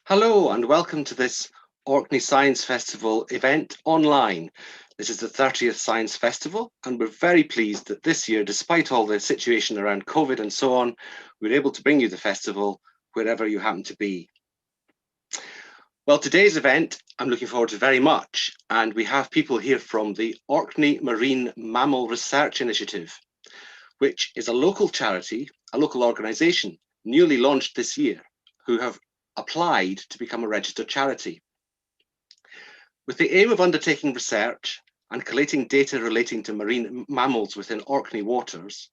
Hello and welcome to this Orkney Science Festival event online. This is the 30th Science Festival and we're very pleased that this year, despite all the situation around COVID and so on, we're able to bring you the festival wherever you happen to be. Well, today's event I'm looking forward to very much, and we have people here from the Orkney Marine Mammal Research Initiative, which is a local charity, a local organisation newly launched this year, who have applied to become a registered charity. With the aim of undertaking research and collating data relating to marine mammals within Orkney waters,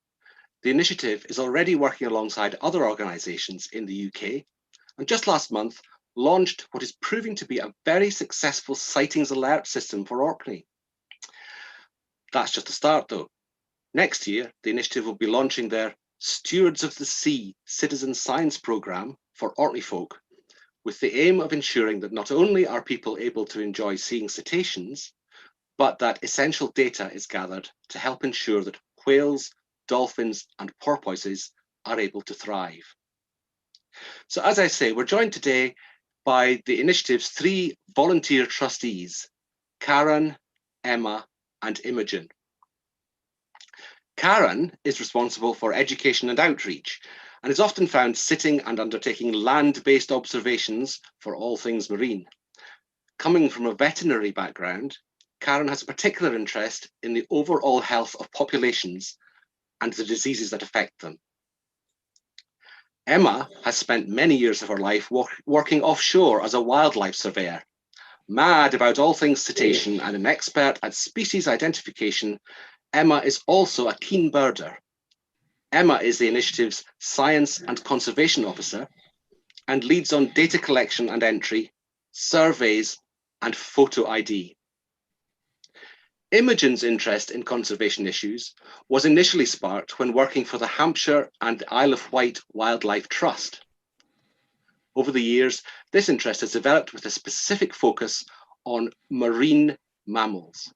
the initiative is already working alongside other organisations in the UK, and just last month launched what is proving to be a very successful sightings alert system for Orkney. That's just a start though. Next year, the initiative will be launching their Stewards of the Sea citizen science programme for Orkney folk, with the aim of ensuring that not only are people able to enjoy seeing cetaceans, but that essential data is gathered to help ensure that whales, dolphins and porpoises are able to thrive. So as I say, we're joined today by the initiative's 3 volunteer trustees, Karen, Emma and Imogen. Karen is responsible for education and outreach, and is often found sitting and undertaking land-based observations for all things marine. Coming from a veterinary background, Karen has a particular interest in the overall health of populations and the diseases that affect them. Emma has spent many years of her life working offshore as a wildlife surveyor. Mad about all things cetacean and an expert at species identification, Emma is also a keen birder. Emma is the initiative's Science and Conservation Officer and leads on data collection and entry, surveys and photo ID. Imogen's interest in conservation issues was initially sparked when working for the Hampshire and Isle of Wight Wildlife Trust. Over the years, this interest has developed with a specific focus on marine mammals.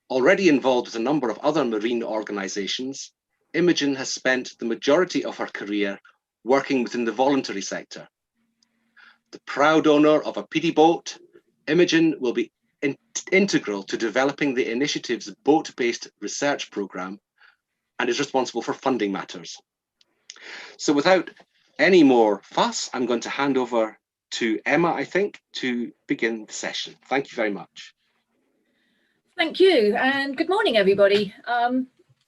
Already involved with a number of other marine organisations, Imogen has spent the majority of her career working within the voluntary sector. The proud owner of a PD boat, Imogen will be integral to developing the initiative's boat-based research programme and is responsible for funding matters. So without any more fuss, I'm going to hand over to Emma, I think, to begin the session. Thank you very much. Thank you, and good morning, everybody.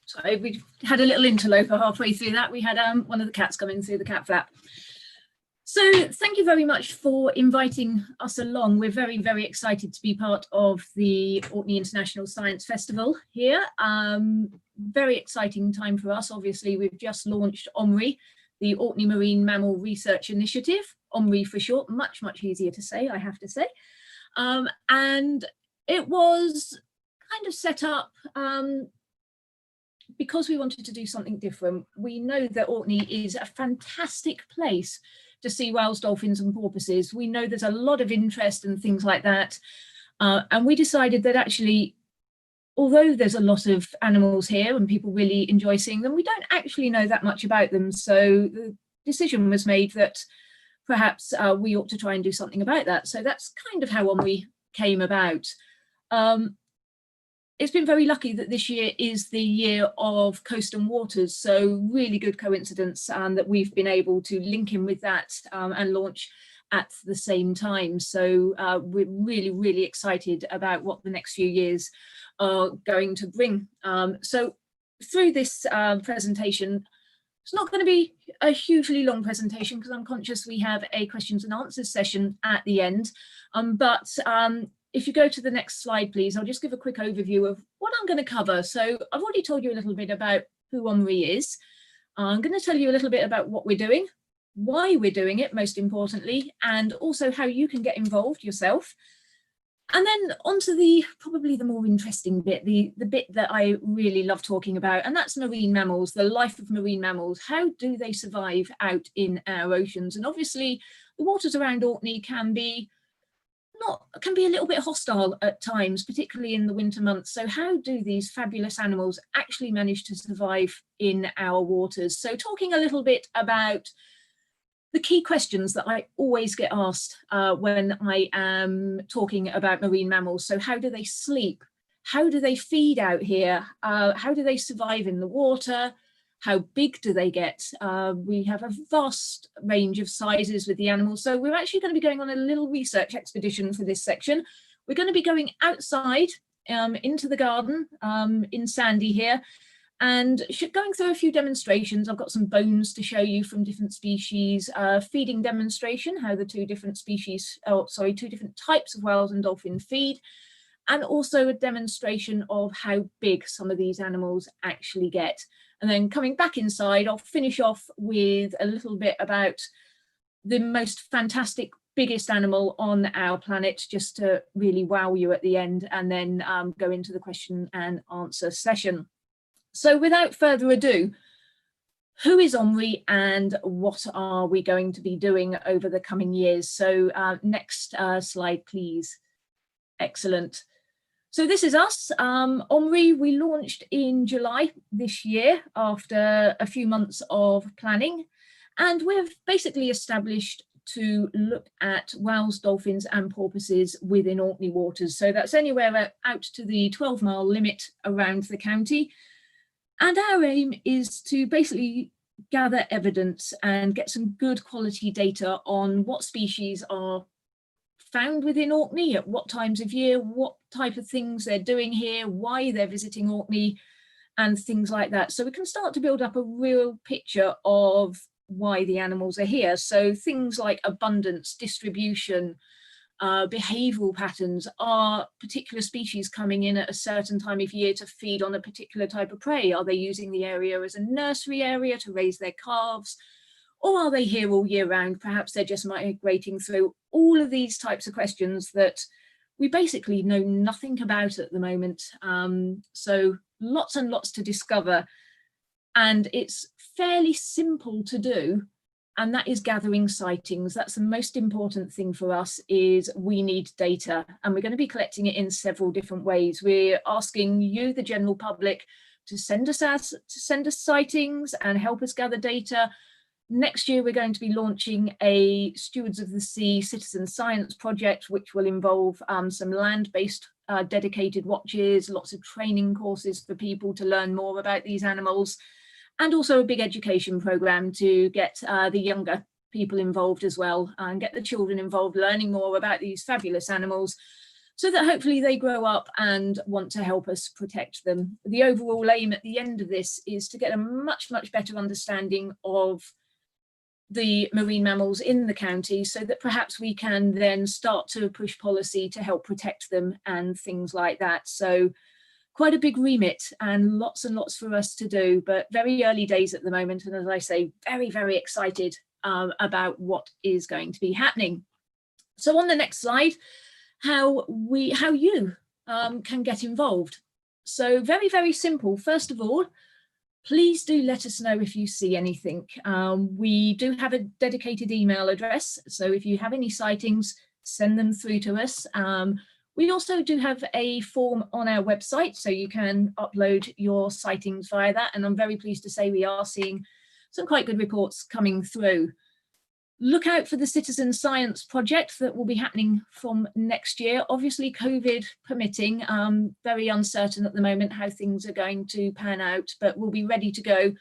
Sorry, we had a little interloper halfway through that. We had one of the cats coming through the cat flap. So thank you very much for inviting us along. We're very, very excited to be part of the Orkney International Science Festival here. Very exciting time for us. Obviously, we've just launched OMRI, the Orkney Marine Mammal Research Initiative, OMRI for short, much, much easier to say, I have to say. And it was kind of set up because we wanted to do something different. We know that Orkney is a fantastic place to see whales, dolphins and porpoises. We know there's a lot of interest and things like that. And we decided that actually although there's a lot of animals here and people really enjoy seeing them, we don't actually know that much about them. So the decision was made that perhaps we ought to try and do something about that. So that's kind of how OMRI came about. It's been very lucky that this year is the year of coast and waters, so really good coincidence that we've been able to link in with that and launch at the same time. So we're really, really excited about what the next few years are going to bring. So through this presentation, it's not going to be a hugely long presentation because I'm conscious we have a questions and answers session at the end. But if you go to the next slide, please, I'll just give a quick overview of what I'm going to cover. So I've already told you a little bit about who OMRI is. I'm going to tell you a little bit about what we're doing, why we're doing it, most importantly, and also how you can get involved yourself. And then onto the probably the more interesting bit, the bit that I really love talking about, and that's marine mammals, the life of marine mammals. How do they survive out in our oceans? And obviously the waters around Orkney can be a little bit hostile at times, particularly in the winter months. So how do these fabulous animals actually manage to survive in our waters? So talking a little bit about the key questions that I always get asked when I am talking about marine mammals. So how do they sleep? How do they feed out here? How do they survive in the water? How big do they get? We have a vast range of sizes with the animals. So we're actually going to be going on a little research expedition for this section. We're going to be going outside into the garden in Sanday here and going through a few demonstrations. I've got some bones to show you from different species, feeding demonstration, how the two different types of whales and dolphin feed, and also a demonstration of how big some of these animals actually get. And then coming back inside, I'll finish off with a little bit about the most fantastic, biggest animal on our planet, just to really wow you at the end, and then go into the question and answer session. So without further ado, who is OMRI and what are we going to be doing over the coming years? So next slide, please. Excellent. So this is us. OMRI, we launched in July this year after a few months of planning, and we're basically established to look at whales, dolphins and porpoises within Orkney waters. So that's anywhere out to the 12-mile limit around the county. And our aim is to basically gather evidence and get some good quality data on what species are found within Orkney, at what times of year, what type of things they're doing here, why they're visiting Orkney, and things like that. So we can start to build up a real picture of why the animals are here. So things like abundance, distribution, behavioural patterns. Are particular species coming in at a certain time of year to feed on a particular type of prey? Are they using the area as a nursery area to raise their calves? Or are they here all year round? Perhaps they're just migrating through. All of these types of questions that we basically know nothing about at the moment. So lots and lots to discover. And it's fairly simple to do. And that is gathering sightings. That's the most important thing for us, is we need data. And we're going to be collecting it in several different ways. We're asking you, the general public, to send us sightings and help us gather data. Next year, we're going to be launching a Stewards of the Sea citizen science project, which will involve some land-based dedicated watches, lots of training courses for people to learn more about these animals, and also a big education programme to get the younger people involved as well, and get the children involved, learning more about these fabulous animals, so that hopefully they grow up and want to help us protect them. The overall aim at the end of this is to get a much, much better understanding of the marine mammals in the county, so that perhaps we can then start to push policy to help protect them and things like that. So quite a big remit and lots for us to do, but very early days at the moment. And as I say, very, very excited about what is going to be happening. So on the next slide, how you can get involved. So very, very simple. First of all, please do let us know if you see anything. We do have a dedicated email address, so if you have any sightings, send them through to us. We also do have a form on our website, so you can upload your sightings via that. And I'm very pleased to say we are seeing some quite good reports coming through. Look out for the citizen science project that will be happening from next year. Obviously, COVID permitting, very uncertain at the moment how things are going to pan out, but we'll be ready to go,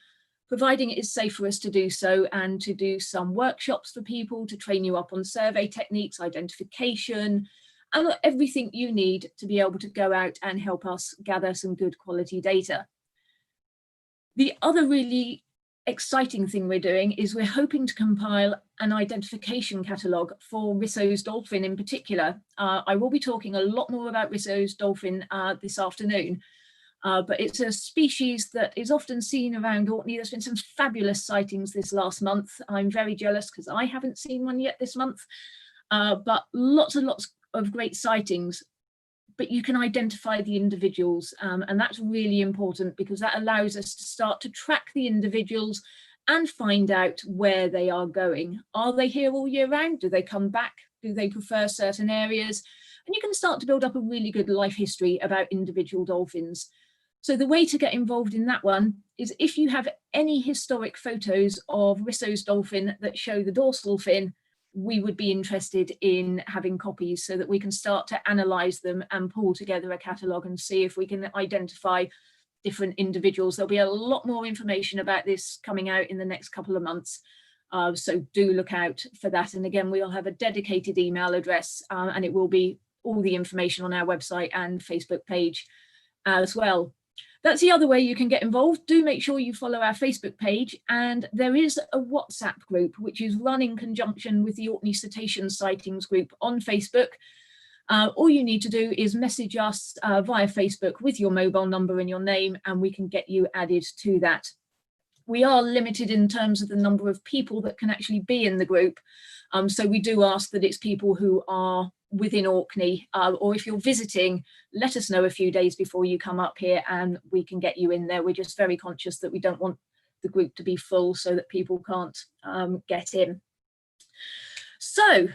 providing it is safe for us to do so, and to do some workshops for people to train you up on survey techniques, identification, and everything you need to be able to go out and help us gather some good quality data. The other really exciting thing we're doing is we're hoping to compile an identification catalogue for Risso's dolphin in particular. I will be talking a lot more about Risso's dolphin this afternoon, but it's a species that is often seen around Orkney. There's been some fabulous sightings this last month. I'm very jealous because I haven't seen one yet this month, but lots and lots of great sightings. But you can identify the individuals, and that's really important because that allows us to start to track the individuals and find out where they are going. Are they here all year round? Do they come back? Do they prefer certain areas? And you can start to build up a really good life history about individual dolphins. So the way to get involved in that one is if you have any historic photos of Risso's dolphin that show the dorsal fin, we would be interested in having copies so that we can start to analyse them and pull together a catalogue and see if we can identify different individuals. There'll be a lot more information about this coming out in the next couple of months, so do look out for that. And again, we'll have a dedicated email address, and it will be all the information on our website and Facebook page as well. That's the other way you can get involved. Do make sure you follow our Facebook page, and there is a WhatsApp group which is run in conjunction with the Orkney Cetacean sightings group on Facebook. All you need to do is message us via Facebook with your mobile number and your name, and we can get you added to that. We are limited in terms of the number of people that can actually be in the group, so we do ask that it's people who are within Orkney, or if you're visiting, let us know a few days before you come up here and we can get you in there. We're just very conscious that we don't want the group to be full so that people can't get in. So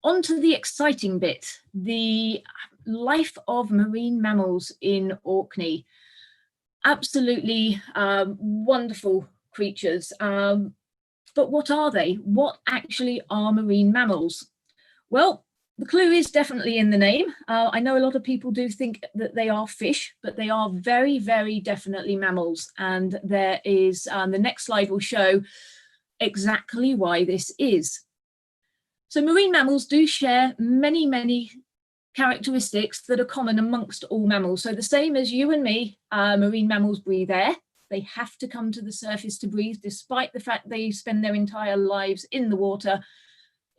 on to the exciting bit, the life of marine mammals in Orkney. Absolutely wonderful creatures, but what are they? What actually are marine mammals? Well, the clue is definitely in the name. I know a lot of people do think that they are fish, but they are very, very definitely mammals. And there is, the next slide will show exactly why this is. So marine mammals do share many, many characteristics that are common amongst all mammals. So the same as you and me, marine mammals breathe air. They have to come to the surface to breathe, despite the fact they spend their entire lives in the water.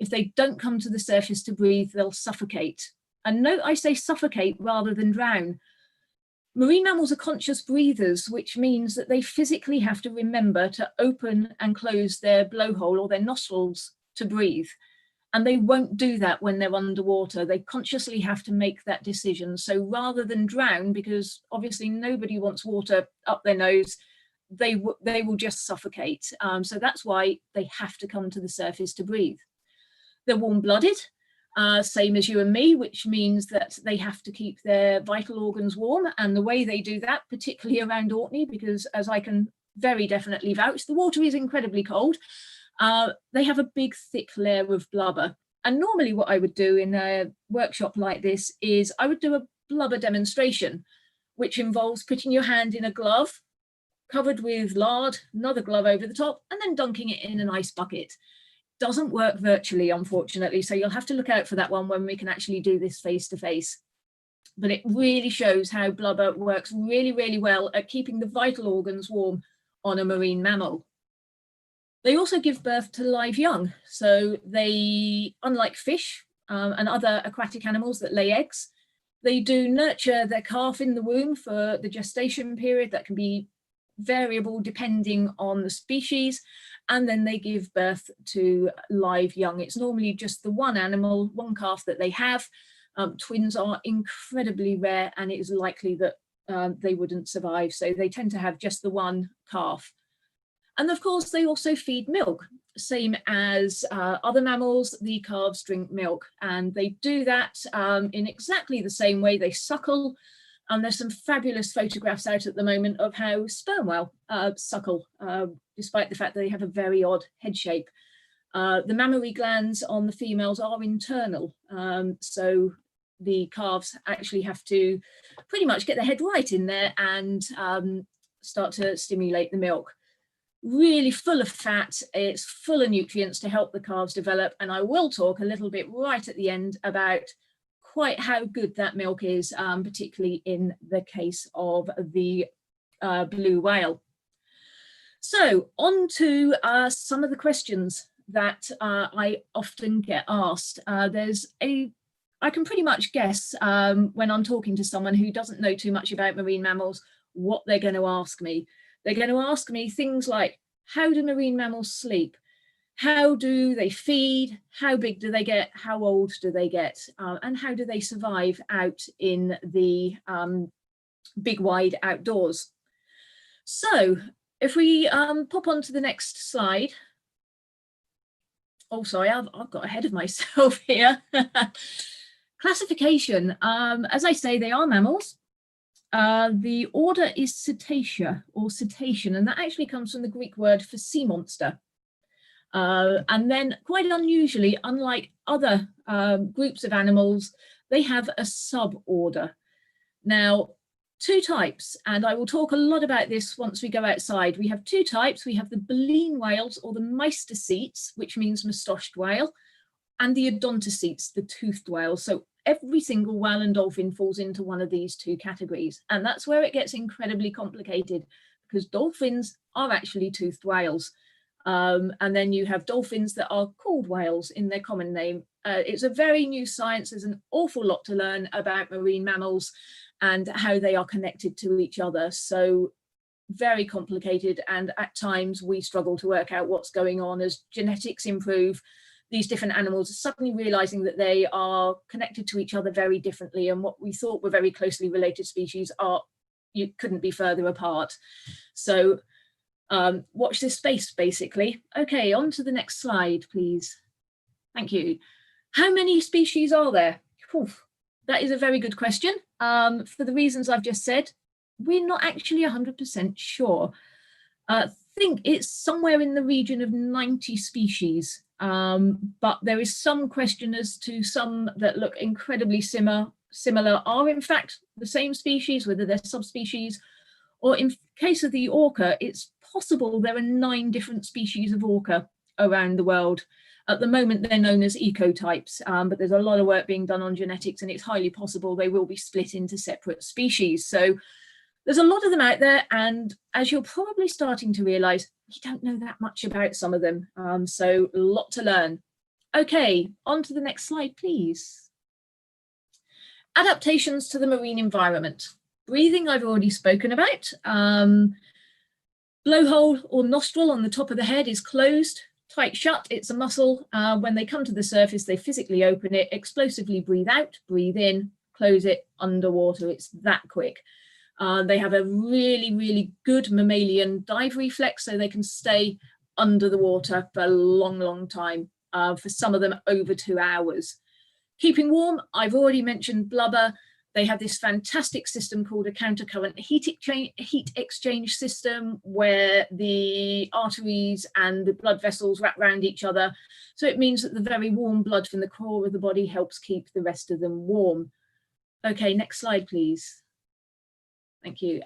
If they don't come to the surface to breathe, they'll suffocate. And note I say suffocate rather than drown. Marine mammals are conscious breathers, which means that they physically have to remember to open and close their blowhole or their nostrils to breathe. And they won't do that when they're underwater. They consciously have to make that decision. So rather than drown, because obviously nobody wants water up their nose, they will just suffocate. So that's why they have to come to the surface to breathe. They're warm-blooded, same as you and me, which means that they have to keep their vital organs warm. And the way they do that, particularly around Orkney, because as I can very definitely vouch, the water is incredibly cold. They have a big, thick layer of blubber. And normally what I would do in a workshop like this is I would do a blubber demonstration, which involves putting your hand in a glove covered with lard, another glove over the top, and then dunking it in an ice bucket. Doesn't work virtually, unfortunately, so you'll have to look out for that one when we can actually do this face to face. But it really shows how blubber works really, really well at keeping the vital organs warm on a marine mammal. They also give birth to live young, so they, unlike fish and other aquatic animals that lay eggs, they do nurture their calf in the womb for the gestation period. That can be variable depending on the species, and then they give birth to live young. It's normally just the one animal, one calf that they have. Twins are incredibly rare, and it is likely that they wouldn't survive, so they tend to have just the one calf. And of course, they also feed milk, same as other mammals. The calves drink milk, and they do that in exactly the same way. They suckle, and there's some fabulous photographs out at the moment of how sperm whale suckle, despite the fact that they have a very odd head shape. The mammary glands on the females are internal, so the calves actually have to pretty much get their head right in there and start to stimulate the milk. Really full of fat, it's full of nutrients to help the calves develop, and I will talk a little bit right at the end about quite how good that milk is, particularly in the case of the blue whale. So on to some of the questions that I often get asked. I can pretty much guess when I'm talking to someone who doesn't know too much about marine mammals, what they're going to ask me. They're going to ask me things like, how do marine mammals sleep? How do they feed? How big do they get? How old do they get? And how do they survive out in the big wide outdoors? So if we pop on to the next slide. Oh, sorry, I've got ahead of myself here. Classification, as I say, they are mammals. The order is Cetacea or Cetacean, and that actually comes from the Greek word for sea monster. And then quite unusually, unlike other groups of animals, they have a suborder. Now, two types, and I will talk a lot about this once we go outside. We have two types. We have the baleen whales, or the Mysticetes, which means moustached whale, and the Odontocetes, the toothed whales. So every single whale and dolphin falls into one of these two categories. And that's where it gets incredibly complicated, because dolphins are actually toothed whales. And then you have dolphins that are called whales in their common name. It's a very new science. There's an awful lot to learn about marine mammals and how they are connected to each other. So very complicated, and at times we struggle to work out what's going on as genetics improve. These different animals are suddenly realizing that they are connected to each other very differently, and what we thought were very closely related species you couldn't be further apart. So watch this space, basically. Okay, on to the next slide, please. Thank you. How many species are there? Oof. That is a very good question. For the reasons I've just said, we're not actually 100% sure. I think it's somewhere in the region of 90 species, but there is some question as to some that look incredibly similar are in fact the same species, whether they're subspecies, or in case of the orca, it's possible there are 9 different species of orca around the world. At the moment, they're known as ecotypes, but there's a lot of work being done on genetics, and it's highly possible they will be split into separate species. So there's a lot of them out there, and as you're probably starting to realise, we don't know that much about some of them, so a lot to learn. Okay, on to the next slide, please. Adaptations to the marine environment. Breathing, I've already spoken about. Blowhole or nostril on the top of the head is closed, tight shut, it's a muscle. When they come to the surface, they physically open it, explosively breathe out, breathe in, close it underwater. It's that quick. They have a really, really good mammalian dive reflex, so they can stay under the water for a long, long time, for some of them over 2 hours. Keeping warm, I've already mentioned blubber. They have this fantastic system called a countercurrent heat exchange system, where the arteries and the blood vessels wrap around each other. So it means that the very warm blood from the core of the body helps keep the rest of them warm. Okay, next slide, please. Thank you.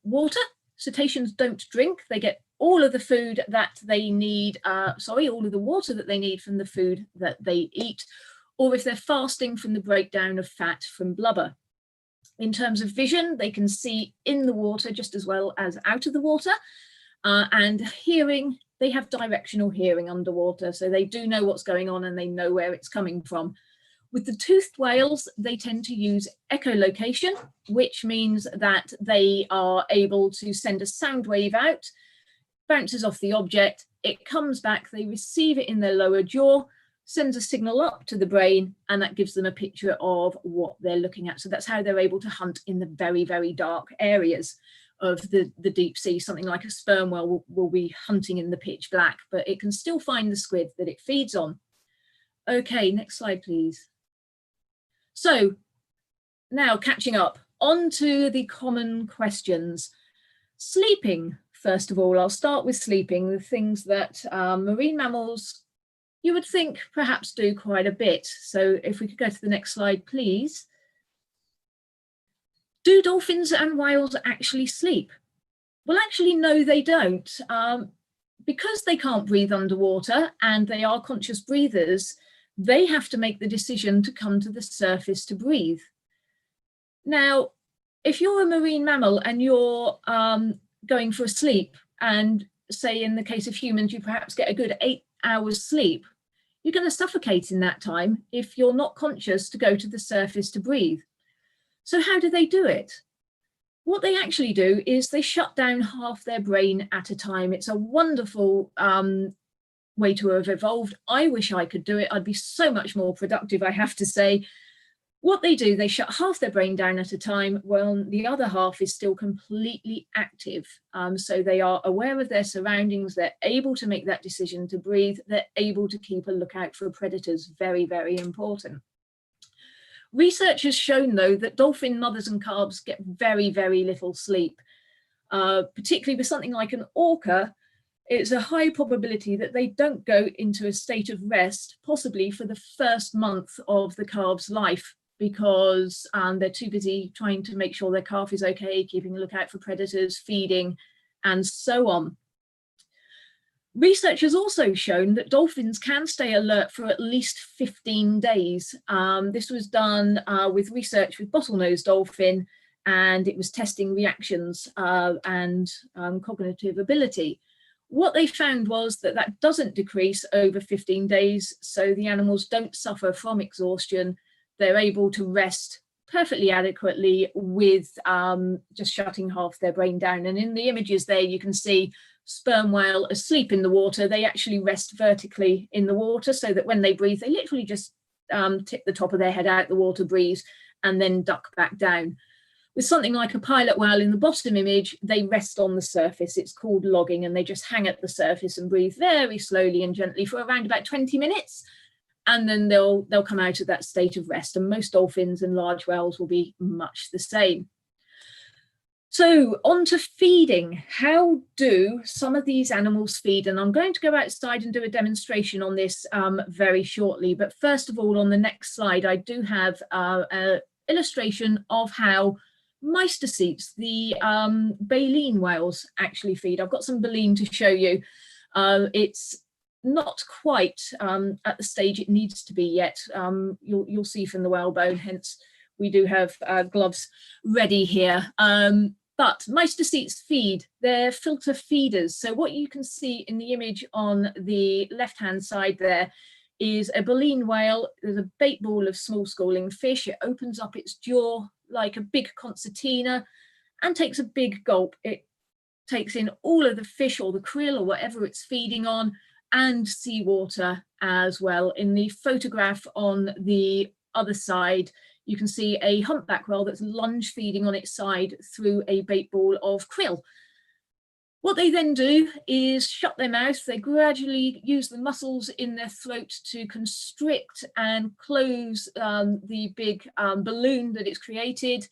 Water. Cetaceans don't drink. They get all of the food that they need, all of the water that they need from the food that they eat, or if they're fasting, from the breakdown of fat from blubber. In terms of vision, they can see in the water just as well as out of the water. And hearing, they have directional hearing underwater, so they do know what's going on and they know where it's coming from. With the toothed whales, they tend to use echolocation, which means that they are able to send a sound wave out, bounces off the object, it comes back, they receive it in their lower jaw, sends a signal up to the brain, and that gives them a picture of what they're looking at. So that's how they're able to hunt in the very, very dark areas. of the deep sea. Something like a sperm whale will be hunting in the pitch black, but it can still find the squid that it feeds on. Okay, next slide, please. So now catching up, on to the common questions. Sleeping, first of all, I'll start with sleeping, the things that marine mammals, you would think perhaps do quite a bit. So if we could go to the next slide, please. Do dolphins and whales actually sleep? Well, actually, no, they don't. Because they can't breathe underwater and they are conscious breathers, they have to make the decision to come to the surface to breathe. Now, if you're a marine mammal and you're going for a sleep, and say in the case of humans, you perhaps get a good 8 hours sleep, you're going to suffocate in that time if you're not conscious to go to the surface to breathe. So how do they do it? What they actually do is they shut down half their brain at a time. It's a wonderful way to have evolved. I wish I could do it. I'd be so much more productive, I have to say. What they do, they shut half their brain down at a time while the other half is still completely active. So they are aware of their surroundings, they're able to make that decision to breathe, they're able to keep a lookout for predators. Very, very important. Research has shown, though, that dolphin mothers and calves get very, very little sleep, particularly with something like an orca. It's a high probability that they don't go into a state of rest, possibly for the first month of the calf's life, because they're too busy trying to make sure their calf is okay, keeping a lookout for predators, feeding, and so on. Research has also shown that dolphins can stay alert for at least 15 days. This was done with research with bottlenose dolphin, and it was testing reactions and cognitive ability. What they found was that that doesn't decrease over 15 days, so the animals don't suffer from exhaustion. They're able to rest perfectly adequately with just shutting half their brain down. And in the images there, you can see sperm whale asleep in the water. They actually rest vertically in the water so that when they breathe, they literally just tip the top of their head out the water, breathe, and then duck back down. With something like a pilot whale in the bottom image, they rest on the surface. It's called logging, and they just hang at the surface and breathe very slowly and gently for around about 20 minutes. And then they'll come out of that state of rest. And most dolphins and large whales will be much the same. So on to feeding. How do some of these animals feed? And I'm going to go outside and do a demonstration on this very shortly. But first of all, on the next slide, I do have an illustration of how Mysticetes, the baleen whales, actually feed. I've got some baleen to show you. It's not quite at the stage it needs to be yet. You'll see from the whalebone, hence we do have gloves ready here. But Mysticetes feed, they're filter feeders. So what you can see in the image on the left-hand side there is a baleen whale. There's a bait ball of small schooling fish. It opens up its jaw like a big concertina and takes a big gulp. It takes in all of the fish or the krill or whatever it's feeding on, and seawater as well. In the photograph on the other side, you can see a humpback whale that's lunge feeding on its side through a bait ball of krill. What they then do is shut their mouth. They gradually use the muscles in their throat to constrict and close the big balloon that it's created,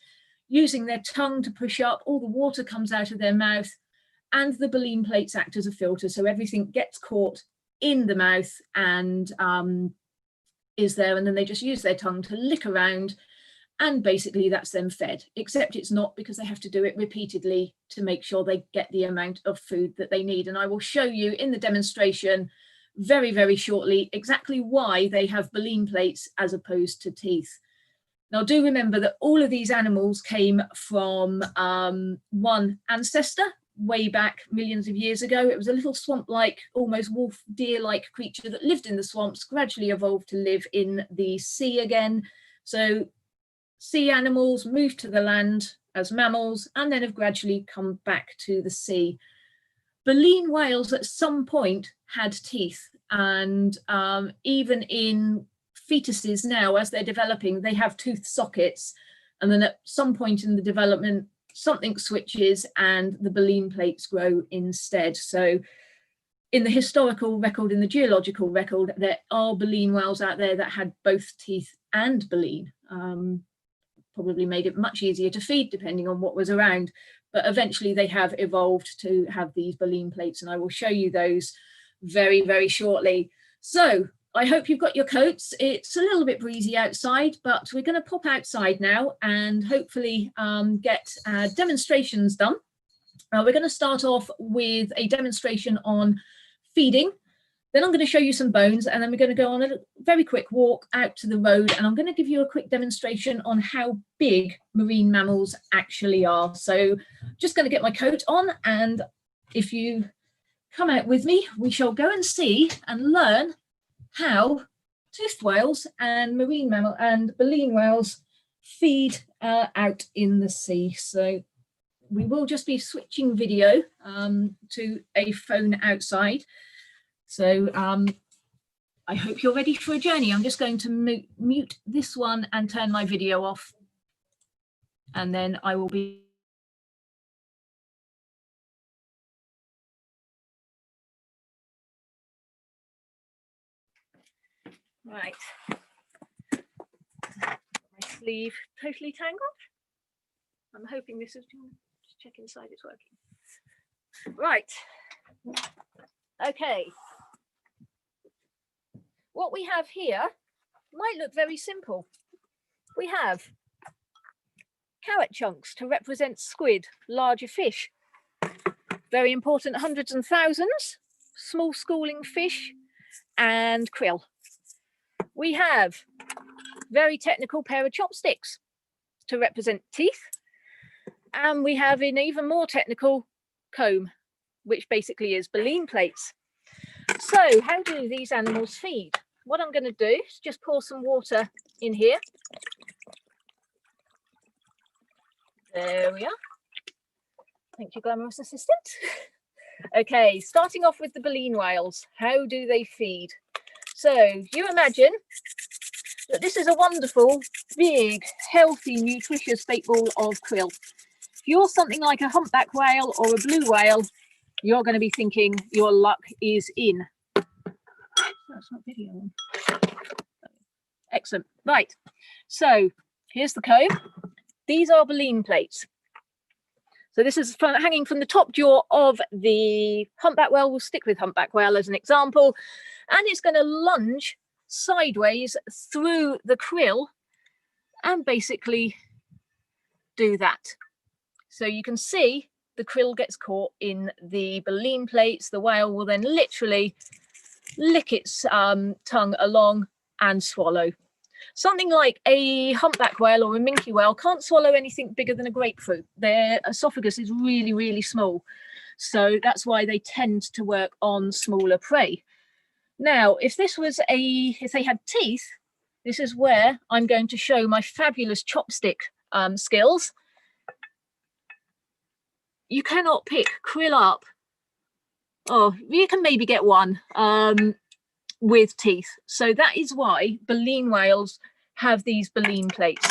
using their tongue to push up. All the water comes out of their mouth, and the baleen plates act as a filter, so everything gets caught in the mouth and is there, and then they just use their tongue to lick around, and basically that's them fed, except it's not, because they have to do it repeatedly to make sure they get the amount of food that they need. And I will show you in the demonstration very, very shortly exactly why they have baleen plates as opposed to teeth. Now, do remember that all of these animals came from one ancestor way back millions of years ago. It was a little swamp-like, almost wolf deer-like creature that lived in the swamps, gradually evolved to live in the sea again. So sea animals moved to the land as mammals and then have gradually come back to the sea. Baleen whales at some point had teeth, and even in fetuses now, as they're developing, they have tooth sockets, and then at some point in the development something switches and the baleen plates grow instead. So in the historical record, in the geological record, there are baleen whales out there that had both teeth and baleen. Probably made it much easier to feed depending on what was around, but eventually they have evolved to have these baleen plates, and I will show you those very, very shortly. So I hope you've got your coats. It's a little bit breezy outside, but we're going to pop outside now and hopefully get demonstrations done. We're going to start off with a demonstration on feeding. Then I'm going to show you some bones, and then we're going to go on a very quick walk out to the road, and I'm going to give you a quick demonstration on how big marine mammals actually are. So just going to get my coat on, and if you come out with me, we shall go and see and learn how toothed whales and marine mammal and baleen whales feed out in the sea. So we will just be switching video to a phone outside. So I hope you're ready for a journey. I'm just going to mute this one and turn my video off, and then I will be. Right. My sleeve totally tangled. I'm hoping this is, just check inside it's working. Right. Okay. What we have here might look very simple. We have carrot chunks to represent squid, larger fish. Very important, hundreds and thousands, small schooling fish and krill. We have very technical pair of chopsticks to represent teeth. And we have an even more technical comb, which basically is baleen plates. So how do these animals feed? What I'm going to do is just pour some water in here. There we are. Thank you, glamorous assistant. Okay, starting off with the baleen whales. How do they feed? So you imagine that this is a wonderful, big, healthy, nutritious bait ball of krill. If you're something like a humpback whale or a blue whale, you're going to be thinking your luck is in. That's not video. Excellent. Right. So here's the comb. These are baleen plates. So this is hanging from the top jaw of the humpback whale. We'll stick with humpback whale as an example. And it's going to lunge sideways through the krill and basically do that. So you can see the krill gets caught in the baleen plates. The whale will then literally lick its tongue along and swallow. Something like a humpback whale or a minke whale can't swallow anything bigger than a grapefruit. Their esophagus is really, really small. So that's why they tend to work on smaller prey. Now, if they had teeth, this is where I'm going to show my fabulous chopstick skills. You cannot pick krill up. Oh, you can maybe get one with teeth. So that is why baleen whales have these baleen plates.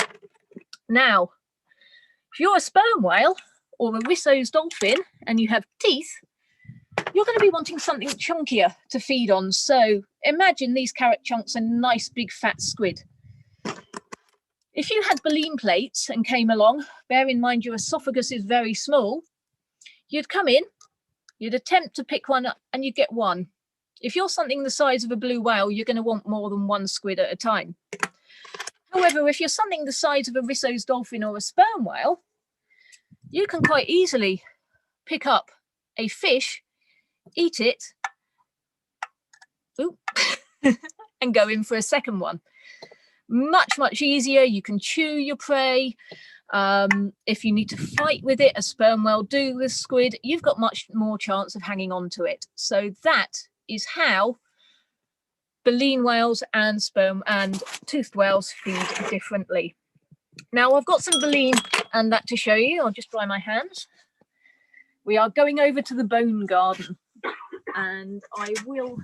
Now, if you're a sperm whale or a Risso's dolphin and you have teeth, you're going to be wanting something chunkier to feed on. So imagine these carrot chunks and nice big fat squid. If you had baleen plates and came along, bear in mind your esophagus is very small, you'd come in, you'd attempt to pick one up and you'd get one. If you're something the size of a blue whale, you're going to want more than one squid at a time. However, if you're something the size of a Risso's dolphin or a sperm whale, you can quite easily pick up a fish, eat it, and go in for a second one. Much, much easier. You can chew your prey. If you need to fight with it, a sperm whale do with squid, you've got much more chance of hanging on to it. So that is how baleen whales and sperm and toothed whales feed differently. Now I've got some baleen and that to show you. I'll just dry my hands. We are going over to the bone garden and I will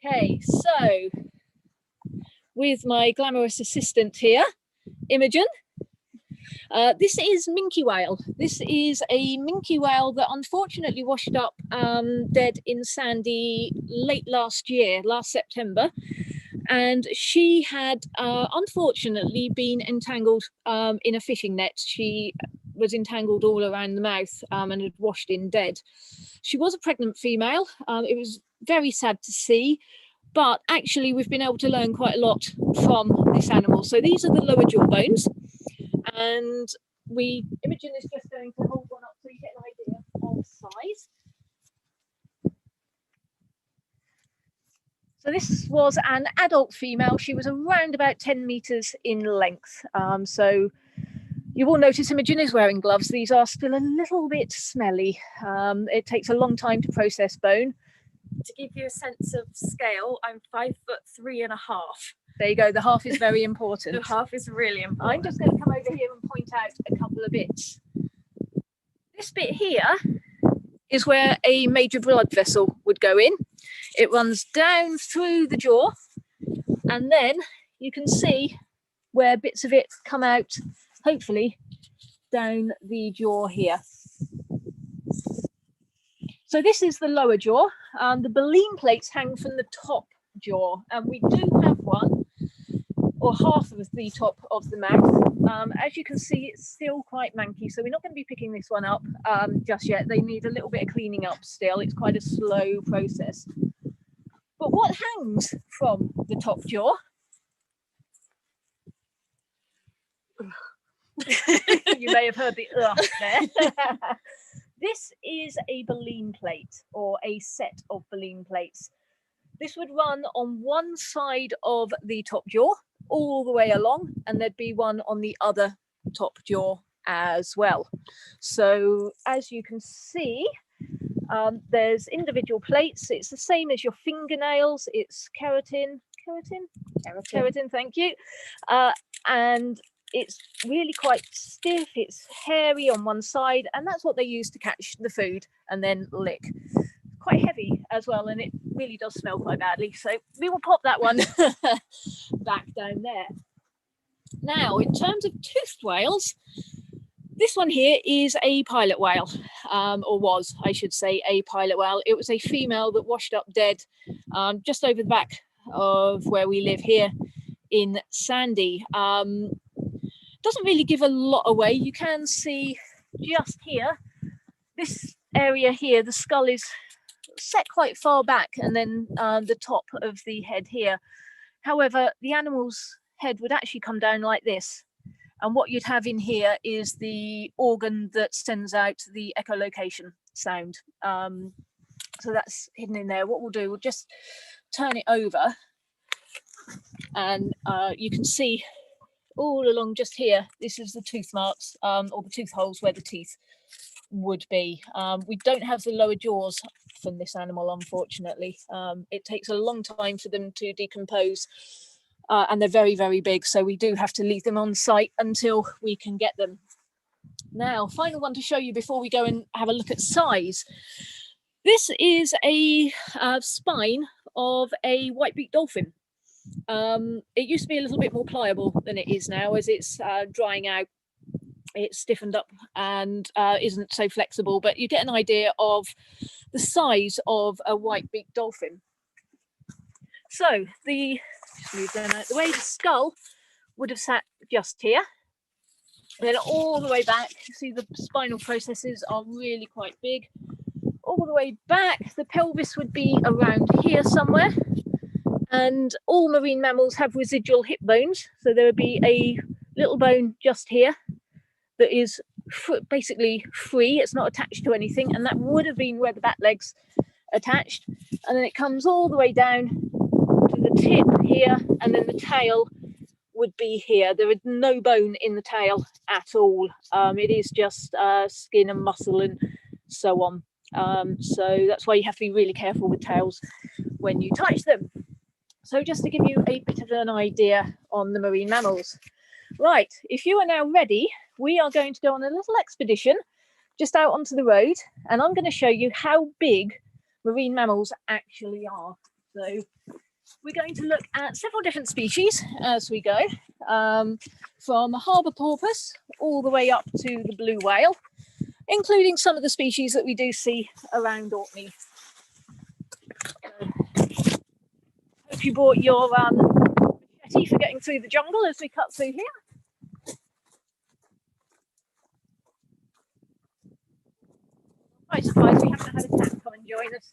okay, so with my glamorous assistant here, Imogen. This is minke whale. This is a minke whale that unfortunately washed up dead in Sanday late last year, last September. And she had unfortunately been entangled in a fishing net. She was entangled all around the mouth and had washed in dead. She was a pregnant female. It was very sad to see, but actually we've been able to learn quite a lot from this animal. So these are the lower jaw bones, and Imogen is just going to hold one up so you get an idea of size. So this was an adult female. She was around about 10 meters in length. So you will notice Imogen is wearing gloves. These are still a little bit smelly. It takes a long time to process bone. To give you a sense of scale, I'm 5'3.5". There you go. The half is very important. The half is really important. I'm just going to come over here and point out a couple of bits. This bit here is where a major blood vessel would go in. It runs down through the jaw, and then you can see where bits of it come out, hopefully down the jaw here. So this is the lower jaw. The baleen plates hang from the top jaw, and we do have one, or half of the top of the mouth. As you can see, it's still quite manky, so we're not going to be picking this one up just yet. They need a little bit of cleaning up still. It's quite a slow process. But what hangs from the top jaw? You may have heard the there. This is a baleen plate, or a set of baleen plates. This would run on one side of the top jaw all the way along, and there'd be one on the other top jaw as well. So as you can see, there's individual plates. It's the same as your fingernails. It's keratin, thank you. And it's really quite stiff. It's hairy on one side, and that's what they use to catch the food and then lick. Quite heavy as well, and it really does smell quite badly. So we will pop that one back down there. Now, in terms of toothed whales, this one here is a pilot whale, or was, I should say, a pilot whale. It was a female that washed up dead just over the back of where we live here in Sanday. Doesn't really give a lot away. You can see just here, this area here, the skull is set quite far back, and then the top of the head here. However, the animal's head would actually come down like this. And what you'd have in here is the organ that sends out the echolocation sound. So that's hidden in there. What we'll do, we'll just turn it over, and you can see all along just here, this is the tooth marks, or the tooth holes where the teeth would be. We don't have the lower jaws from this animal, unfortunately. It takes a long time for them to decompose. And they're very, very big, so we do have to leave them on site until we can get them. Now, final one to show you before we go and have a look at size. This is a spine of a white-beaked dolphin. It used to be a little bit more pliable than it is now, as it's drying out. It's stiffened up and isn't so flexible, but you get an idea of the size of a white-beaked dolphin. So just move them out the way, the skull would have sat just here, then all the way back. You see the spinal processes are really quite big. All the way back, the pelvis would be around here somewhere, and all marine mammals have residual hip bones, so there would be a little bone just here that is basically free. It's not attached to anything, and that would have been where the back legs attached, and then it comes all the way down to the tip here, and then the tail would be here. There is no bone in the tail at all. It is just skin and muscle and so on. So that's why you have to be really careful with tails when you touch them. So just to give you a bit of an idea on the marine mammals. Right, if you are now ready, we are going to go on a little expedition just out onto the road, and I'm going to show you how big marine mammals actually are. So we're going to look at several different species as we go, from harbour porpoise all the way up to the blue whale, including some of the species that we do see around Orkney. Hope you brought your machete for getting through the jungle as we cut through here. Quite surprised we haven't had a cat come and join us.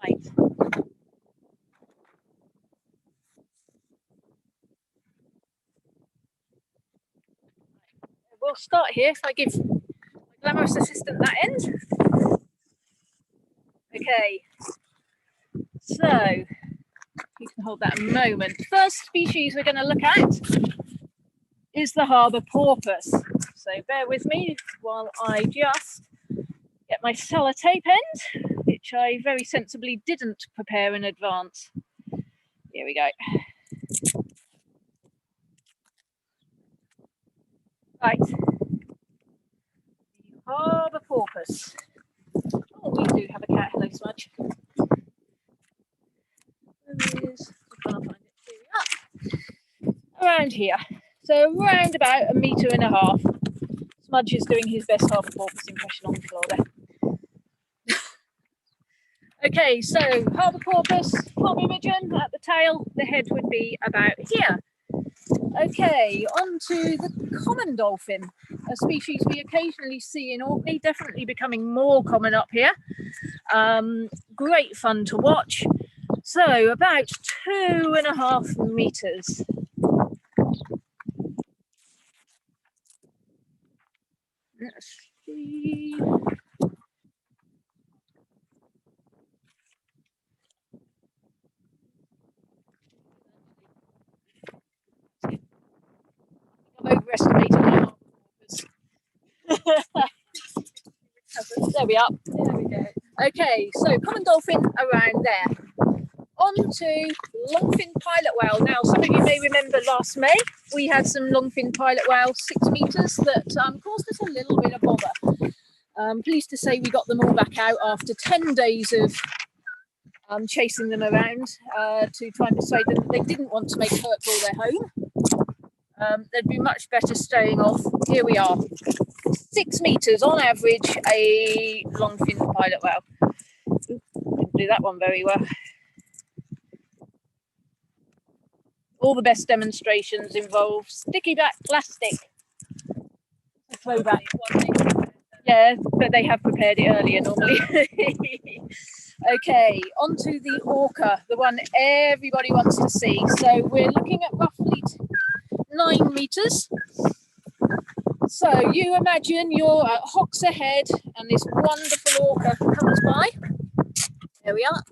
Right. We'll start here if I give my glamorous assistant that end. Okay, so you can hold that a moment. First species we're going to look at is the harbour porpoise. So bear with me while I just get my sellotape end, which I very sensibly didn't prepare in advance. Here we go. Right. The harbour porpoise. Oh, we do have a cat. Hello, Smudge. There he is. I can't find it. Here we are. Around here. So around about 1.5 meters. Smudge is doing his best harbour porpoise impression on the floor there. Okay, so harbour porpoise from Imogen at the tail, the head would be about here. Okay, on to the common dolphin, a species we occasionally see in Orkney, definitely becoming more common up here. Great fun to watch. So about 2.5 meters. Let's see. I'm overestimating my harbour porpoise. There we are. There we go. Okay, so common dolphin around there. On to longfin pilot whale. Now, some of you may remember last May we had some longfin pilot whale 6 meters that caused us a little bit of bother. Pleased to say we got them all back out after 10 days of chasing them around to try and persuade them that they didn't want to make Kirkwall their home. They'd be much better staying off. Here we are. 6 meters on average, a longfin pilot whale. Didn't do that one very well. All the best demonstrations involve sticky back plastic. A throwback. Yeah, but they have prepared it earlier normally. Okay, on to the orca, the one everybody wants to see. So we're looking at roughly 9 meters. So you imagine you're at hocks ahead and this wonderful orca comes by. There we are.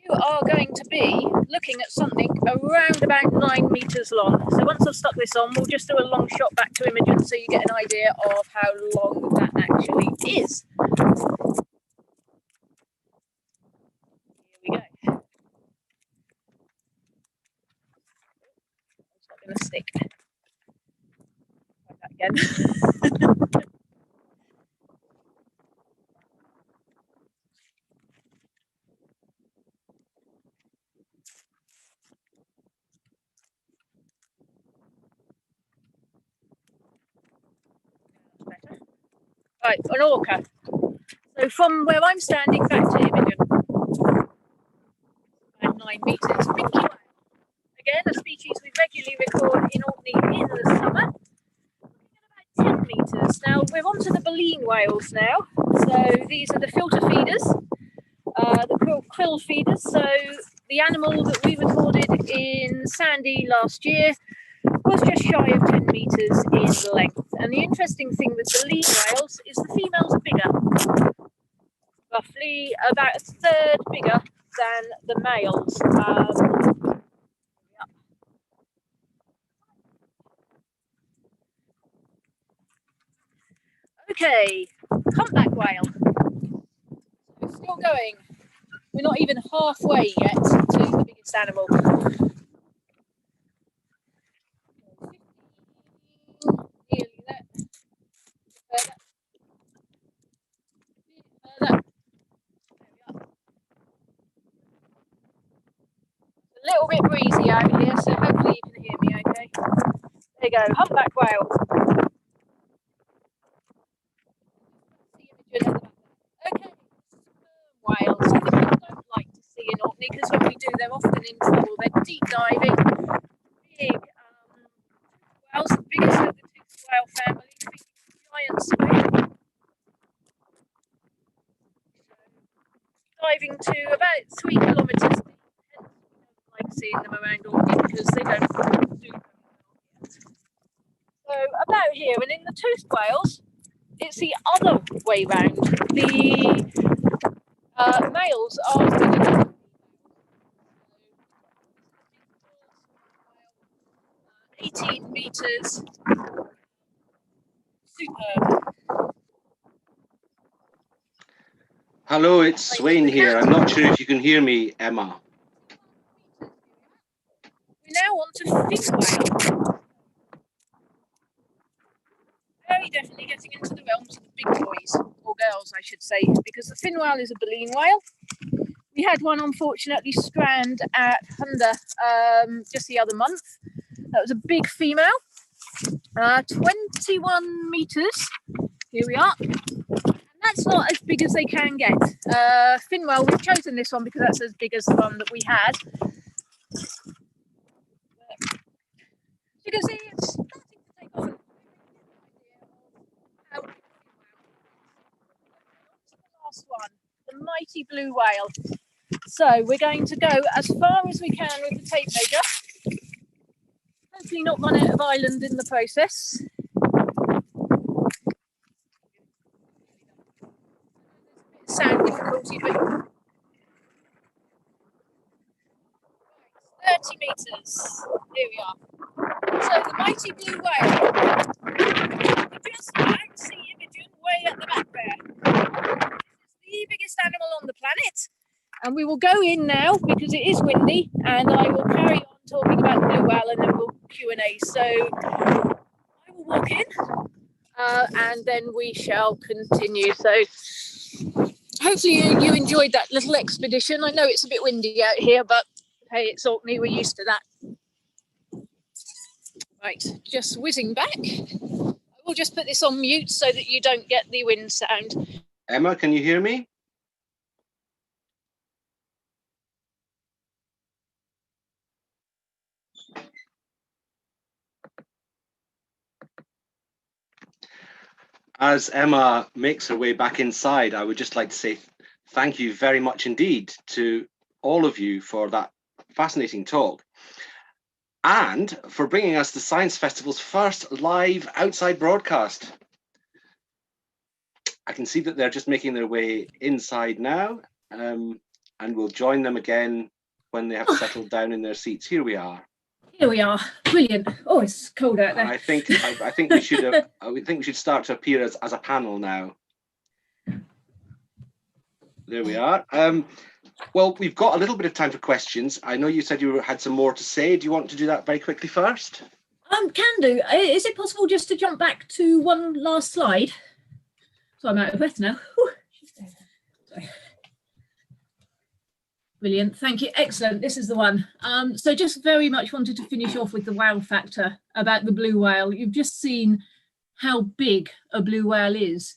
You are going to be looking at something around about 9 meters long. So once I've stuck this on, we'll just do a long shot back to Imogen so you get an idea of how long that actually is. Here we go. It's not going to stick. Try that again. Right, an orca. So from where I'm standing back to Imogen, about 9 meters. Minke whale. Again, a species we regularly record in Orkney in the summer. Looking at about 10 meters. Now we're on to the baleen whales now. So these are the filter feeders, the krill feeders. So the animal that we recorded in Sanday last year was just shy of 10 meters in length. And the interesting thing with baleen whales is the females are bigger, roughly about 1/3 bigger than the males. Okay, humpback whale. We're still going. We're not even halfway yet to the biggest animal. Nearly there. breezy out here, so hopefully you can hear me okay. There you go, humpback whale. Okay, whales. I think we don't like to see in Orkney because when we do, they're often in trouble. They're deep diving, big whales, the biggest of the toothed whale family, big giant squid. Diving to about 3 kilometres deep. Hence, we don't like seeing them around Orkney because they don't do very well yet. So about here, and in the toothed whales, it's the other way round. The males are bigger than the females. 18 metres. Superb. Hello, it's Swain here. I'm not sure if you can hear me, Emma. We're now on to fin whale. Very definitely getting into the realms of the big boys, or girls I should say, because the fin whale is a baleen whale. We had one unfortunately strand at Hunter just the other month. That was a big female, 21 metres. Here we are. And that's not as big as they can get. Fin whale, we've chosen this one because that's as big as the one that we had. You can see it's starting to take off. The last one, the mighty blue whale. So we're going to go as far as we can with the tape measure. Hopefully not run out of island in the process. Sound difficulty, but 30 metres. Here we are. So the mighty blue whale. You just about see Imogen way at the back there. It's the biggest animal on the planet. And we will go in now because it is windy, and I will carry on talking about the blue whale and then we'll Q&A. So I will walk in and then we shall continue. So hopefully you enjoyed that little expedition. I know it's a bit windy out here, but hey, it's Orkney, we're used to that. Right, just whizzing back. I will just put this on mute so that you don't get the wind sound. Emma, can you hear me? As Emma makes her way back inside, I would just like to say thank you very much indeed to all of you for that fascinating talk and for bringing us the Science Festival's first live outside broadcast. I can see that they're just making their way inside now, and we'll join them again when they have settled down in their seats. Here we are. Here we are. Brilliant. Oh, it's cold out there. I think we should start to appear as a panel now. There we are. Well, we've got a little bit of time for questions. I know you said you had some more to say. Do you want to do that very quickly first? Can do. Is it possible just to jump back to one last slide? So I'm out of breath now. Sorry. Brilliant, thank you, excellent, this is the one. So just very much wanted to finish off with the wow factor about the blue whale. You've just seen how big a blue whale is.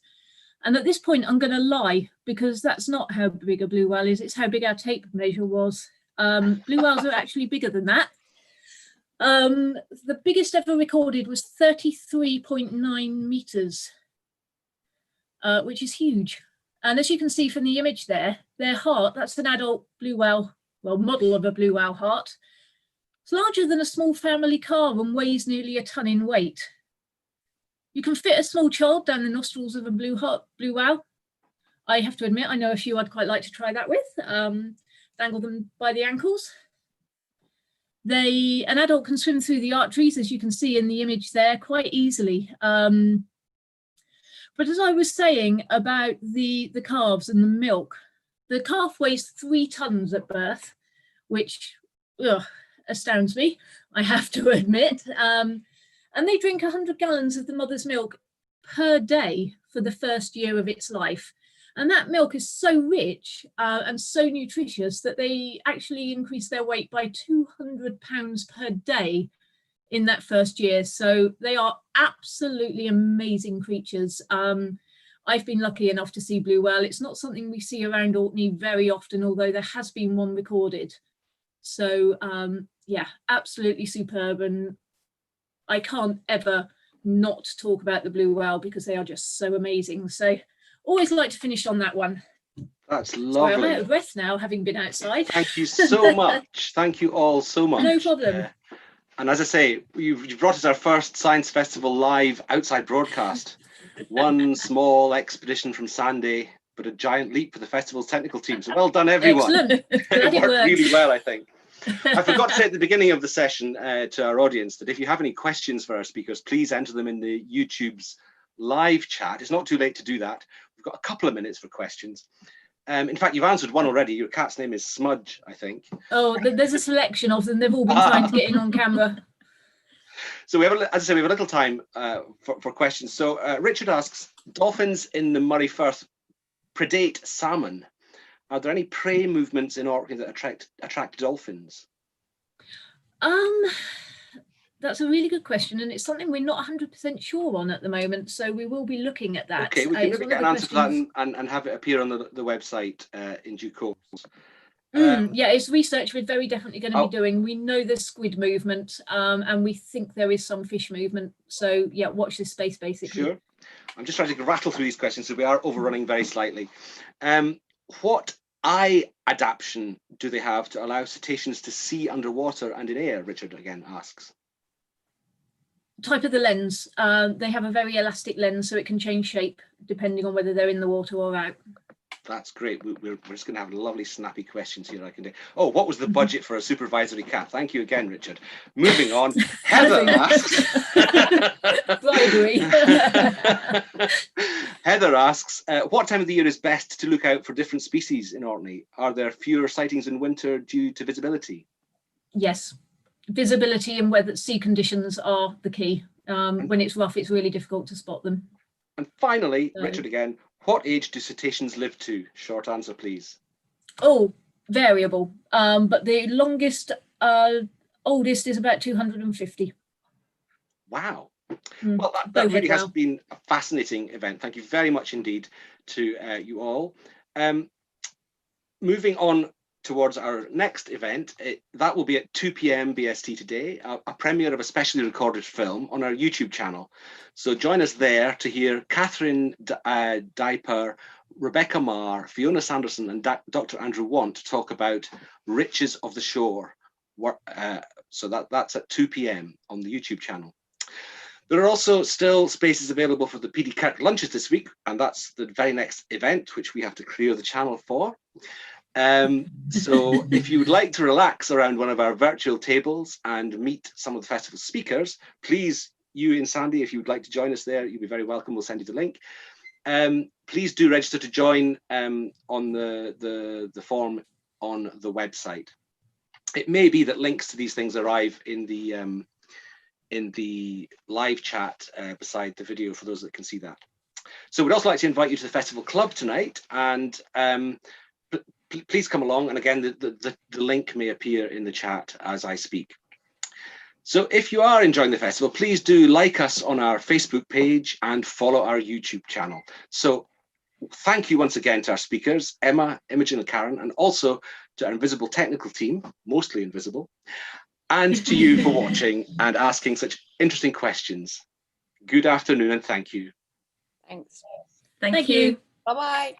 And at this point, I'm going to lie because that's not how big a blue whale is, it's how big our tape measure was. Blue whales are actually bigger than that. The biggest ever recorded was 33.9 metres, which is huge. And as you can see from the image there, their heart, that's an adult blue whale, well, model of a blue whale heart. It's larger than a small family car and weighs nearly a ton in weight. You can fit a small child down the nostrils of a blue whale. I have to admit, I know a few I'd quite like to try that with. Dangle them by the ankles. An adult can swim through the arteries, as you can see in the image there, quite easily. But as I was saying about the calves and the milk, the calf weighs 3 tons at birth, which astounds me, I have to admit. And they drink 100 gallons of the mother's milk per day for the first year of its life. And that milk is so rich and so nutritious that they actually increase their weight by 200 pounds per day in that first year. So they are absolutely amazing creatures. I've been lucky enough to see blue whale. It's not something we see around Orkney very often, although there has been one recorded. So yeah, absolutely superb. And I can't ever not talk about the blue whale because they are just so amazing. So always like to finish on that one. That's lovely. Sorry, I'm out of breath now, having been outside. Thank you so much. Thank you all so much. No problem. And as I say, you've brought us our first Science Festival live outside broadcast. One small expedition from Sanday, but a giant leap for the festival's technical team. So well done, everyone. Excellent. It worked really well, I think. I forgot to say at the beginning of the session to our audience that if you have any questions for our speakers, please enter them in the YouTube's live chat. It's not too late to do that. We've got a couple of minutes for questions. In fact, you've answered one already. Your cat's name is Smudge, I think. Oh, there's a selection of them. They've all been trying to get in on camera. So we have, as I say, we have a little time for questions. So Richard asks, dolphins in the Murray Firth predate salmon. Are there any prey movements in Orkney that attract dolphins? That's a really good question, and it's something we're not 100% sure on at the moment. So we will be looking at that. Okay, we can maybe get an answer for that and have it appear on the website in due course. Yeah, it's research we're very definitely going to be doing. We know there's squid movement, and we think there is some fish movement. So yeah, watch this space basically. Sure. I'm just trying to rattle through these questions, so we are overrunning very slightly. What eye adaptation do they have to allow cetaceans to see underwater and in air? Richard again asks. Type of the lens. They have a very elastic lens, so it can change shape depending on whether they're in the water or out. That's great. We're just going to have lovely snappy questions here. I can do. Oh, what was the budget for a supervisory cat? Thank you again, Richard. Moving on. Heather asks. Bribery. Heather asks, what time of the year is best to look out for different species in Orkney? Are there fewer sightings in winter due to visibility? Yes, visibility and weather, sea conditions are the key. When it's rough, it's really difficult to spot them. And finally, Richard again. What age do cetaceans live to? Short answer, please. Oh, variable. But the longest, oldest is about 250. Wow. Well, that really has been a fascinating event. Thank you very much indeed to you all. Moving on towards our next event, that will be at 2 p.m. BST today, a premiere of a specially recorded film on our YouTube channel. So join us there to hear Catherine Diper, Rebecca Marr, Fiona Sanderson and Dr. Andrew Want talk about Riches of the Shore. So that's at 2 p.m. on the YouTube channel. There are also still spaces available for the PD Kirk lunches this week, and that's the very next event, which we have to clear the channel for. So if you would like to relax around one of our virtual tables and meet some of the festival speakers, please, you in Sanday, if you would like to join us there, you'll be very welcome. We'll send you the link. Please do register to join on the form on the website. It may be that links to these things arrive in the live chat beside the video for those that can see that. So we'd also like to invite you to the Festival Club tonight, and please come along. And again, the link may appear in the chat as I speak. So if you are enjoying the festival, please do like us on our Facebook page and follow our YouTube channel. So thank you once again to our speakers, Emma, Imogen and Karen, and also to our invisible technical team, mostly invisible, and to you for watching and asking such interesting questions. Good afternoon and thank you. Thanks. Thank you. Bye-bye.